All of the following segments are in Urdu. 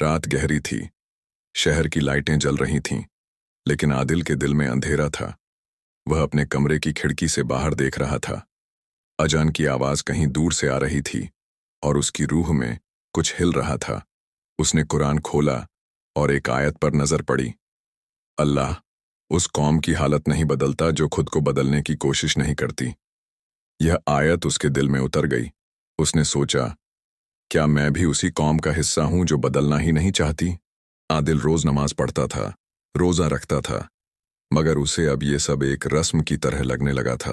رات گہری تھی، شہر کی لائٹیں جل رہی تھیں، لیکن عادل کے دل میں اندھیرا تھا۔ وہ اپنے کمرے کی کھڑکی سے باہر دیکھ رہا تھا۔ اذان کی آواز کہیں دور سے آ رہی تھی اور اس کی روح میں کچھ ہل رہا تھا۔ اس نے قرآن کھولا اور ایک آیت پر نظر پڑی۔ اللہ اس قوم کی حالت نہیں بدلتا جو خود کو بدلنے کی کوشش نہیں کرتی۔ یہ آیت اس کے دل میں اتر گئی۔ اس نے سوچا، کیا میں بھی اسی قوم کا حصہ ہوں جو بدلنا ہی نہیں چاہتی؟ عادل روز نماز پڑھتا تھا، روزہ رکھتا تھا، مگر اسے اب یہ سب ایک رسم کی طرح لگنے لگا تھا۔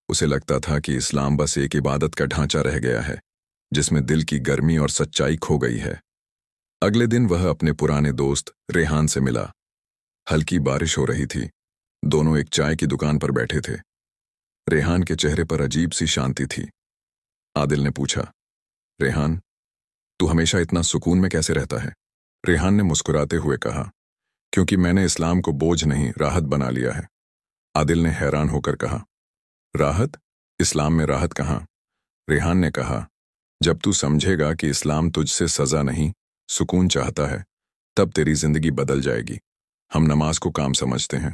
اسے لگتا تھا کہ اسلام بس ایک عبادت کا ڈھانچہ رہ گیا ہے، جس میں دل کی گرمی اور سچائی کھو گئی ہے۔ اگلے دن وہ اپنے پرانے دوست ریحان سے ملا۔ ہلکی بارش ہو رہی تھی۔ دونوں ایک چائے کی دکان پر بیٹھے تھے۔ ریحان کے چہرے پر عجیب سی شانتی تھی۔ عادل نے پوچھا، ریحان، تو ہمیشہ اتنا سکون میں کیسے رہتا ہے؟ ریحان نے مسکراتے ہوئے کہا، کیونکہ میں نے اسلام کو بوجھ نہیں، راحت بنا لیا ہے۔ عادل نے حیران ہو کر کہا، راحت؟ اسلام میں راحت کہاں؟ ریحان نے کہا، جب تو سمجھے گا کہ اسلام تجھ سے سزا نہیں، سکون چاہتا ہے، تب تیری زندگی بدل جائے گی۔ ہم نماز کو کام سمجھتے ہیں،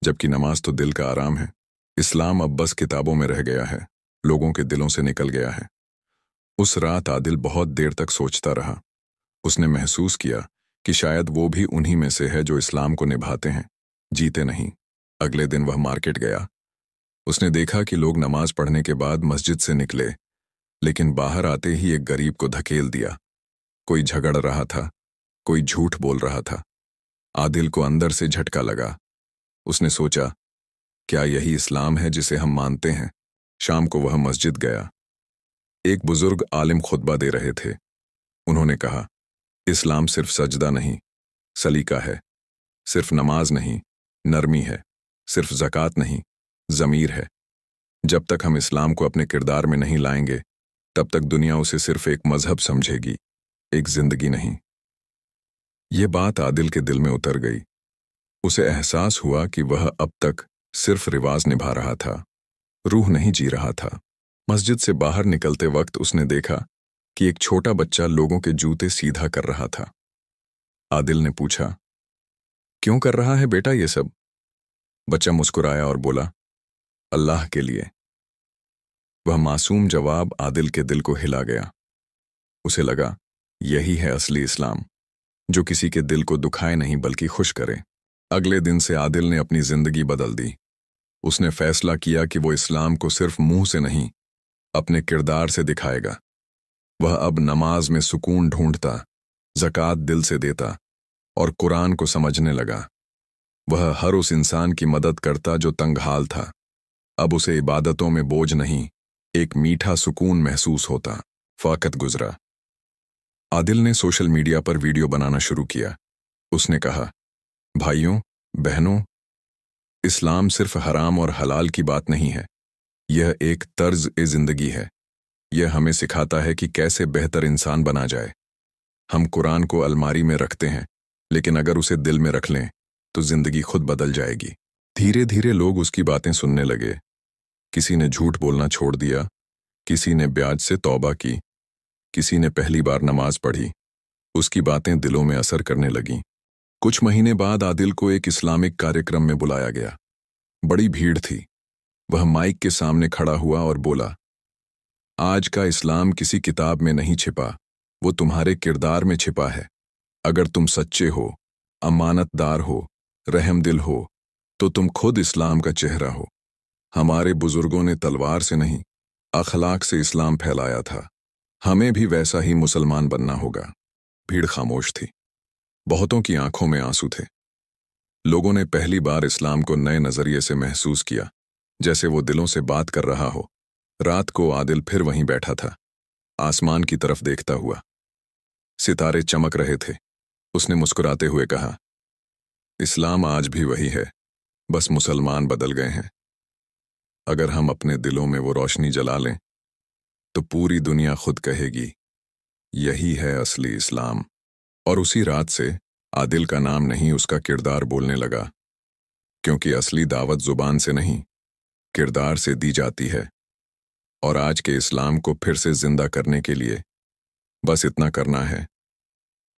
جبکہ نماز تو دل کا آرام ہے۔ اسلام اب بس کتابوں میں رہ گیا ہے، لوگوں کے دلوں سے نکل گیا ہے۔ اس رات عادل بہت دیر تک سوچتا رہا۔ اس نے محسوس کیا کہ شاید وہ بھی انہی میں سے ہے جو اسلام کو نبھاتے ہیں، جیتے نہیں۔ اگلے دن وہ مارکیٹ گیا۔ اس نے دیکھا کہ لوگ نماز پڑھنے کے بعد مسجد سے نکلے، لیکن باہر آتے ہی ایک غریب کو دھکیل دیا۔ کوئی جھگڑ رہا تھا، کوئی جھوٹ بول رہا تھا۔ عادل کو اندر سے جھٹکا لگا۔ اس نے سوچا، کیا یہی اسلام ہے جسے ہم مانتے ہیں؟ شام کو وہ مسجد گیا۔ ایک بزرگ عالم خطبہ دے رہے تھے۔ انہوں نے کہا، اسلام صرف سجدہ نہیں، سلیقہ ہے۔ صرف نماز نہیں، نرمی ہے۔ صرف زکوٰۃ نہیں، ضمیر ہے۔ جب تک ہم اسلام کو اپنے کردار میں نہیں لائیں گے، تب تک دنیا اسے صرف ایک مذہب سمجھے گی، ایک زندگی نہیں۔ یہ بات عادل کے دل میں اتر گئی۔ اسے احساس ہوا کہ وہ اب تک صرف رواج نبھا رہا تھا، روح نہیں جی رہا تھا۔ مسجد سے باہر نکلتے وقت اس نے دیکھا کہ ایک چھوٹا بچہ لوگوں کے جوتے سیدھا کر رہا تھا۔ عادل نے پوچھا، کیوں کر رہا ہے بیٹا یہ سب؟ بچہ مسکرایا اور بولا، اللہ کے لیے۔ وہ معصوم جواب عادل کے دل کو ہلا گیا۔ اسے لگا، یہی ہے اصلی اسلام، جو کسی کے دل کو دکھائے نہیں بلکہ خوش کرے۔ اگلے دن سے عادل نے اپنی زندگی بدل دی۔ اس نے فیصلہ کیا کہ وہ اسلام کو صرف منہ سے نہیں، اپنے کردار سے دکھائے گا۔ وہ اب نماز میں سکون ڈھونڈتا، زکوٰۃ دل سے دیتا اور قرآن کو سمجھنے لگا۔ وہ ہر اس انسان کی مدد کرتا جو تنگ حال تھا۔ اب اسے عبادتوں میں بوجھ نہیں، ایک میٹھا سکون محسوس ہوتا۔ وقت گزرا۔ عادل نے سوشل میڈیا پر ویڈیو بنانا شروع کیا۔ اس نے کہا، بھائیوں، بہنوں، اسلام صرف حرام اور حلال کی بات نہیں ہے، یہ ایک طرز زندگی ہے۔ یہ ہمیں سکھاتا ہے کہ کیسے بہتر انسان بنا جائے۔ ہم قرآن کو الماری میں رکھتے ہیں، لیکن اگر اسے دل میں رکھ لیں تو زندگی خود بدل جائے گی۔ دھیرے دھیرے لوگ اس کی باتیں سننے لگے۔ کسی نے جھوٹ بولنا چھوڑ دیا، کسی نے بیاج سے توبہ کی، کسی نے پہلی بار نماز پڑھی۔ اس کی باتیں دلوں میں اثر کرنے لگیں۔ کچھ مہینے بعد عادل کو ایک اسلامک کاریکرم میں بلایا گیا۔ بڑی بھیڑ تھی۔ وہ مائک کے سامنے کھڑا ہوا اور بولا، آج کا اسلام کسی کتاب میں نہیں چھپا، وہ تمہارے کردار میں چھپا ہے۔ اگر تم سچے ہو، امانت دار ہو، رحم دل ہو، تو تم خود اسلام کا چہرہ ہو۔ ہمارے بزرگوں نے تلوار سے نہیں، اخلاق سے اسلام پھیلایا تھا۔ ہمیں بھی ویسا ہی مسلمان بننا ہوگا۔ بھیڑ خاموش تھی۔ بہتوں کی آنکھوں میں آنسو تھے۔ لوگوں نے پہلی بار اسلام کو نئے نظریے سے محسوس کیا، جیسے وہ دلوں سے بات کر رہا ہو۔ رات کو عادل پھر وہیں بیٹھا تھا، آسمان کی طرف دیکھتا ہوا۔ ستارے چمک رہے تھے۔ اس نے مسکراتے ہوئے کہا، اسلام آج بھی وہی ہے، بس مسلمان بدل گئے ہیں۔ اگر ہم اپنے دلوں میں وہ روشنی جلا لیں تو پوری دنیا خود کہے گی، یہی ہے اصلی اسلام۔ اور اسی رات سے عادل کا نام نہیں، اس کا کردار بولنے لگا، کیونکہ اصلی دعوت زبان سے نہیں، کردار سے دی جاتی ہے۔ اور آج کے اسلام کو پھر سے زندہ کرنے کے لیے بس اتنا کرنا ہے،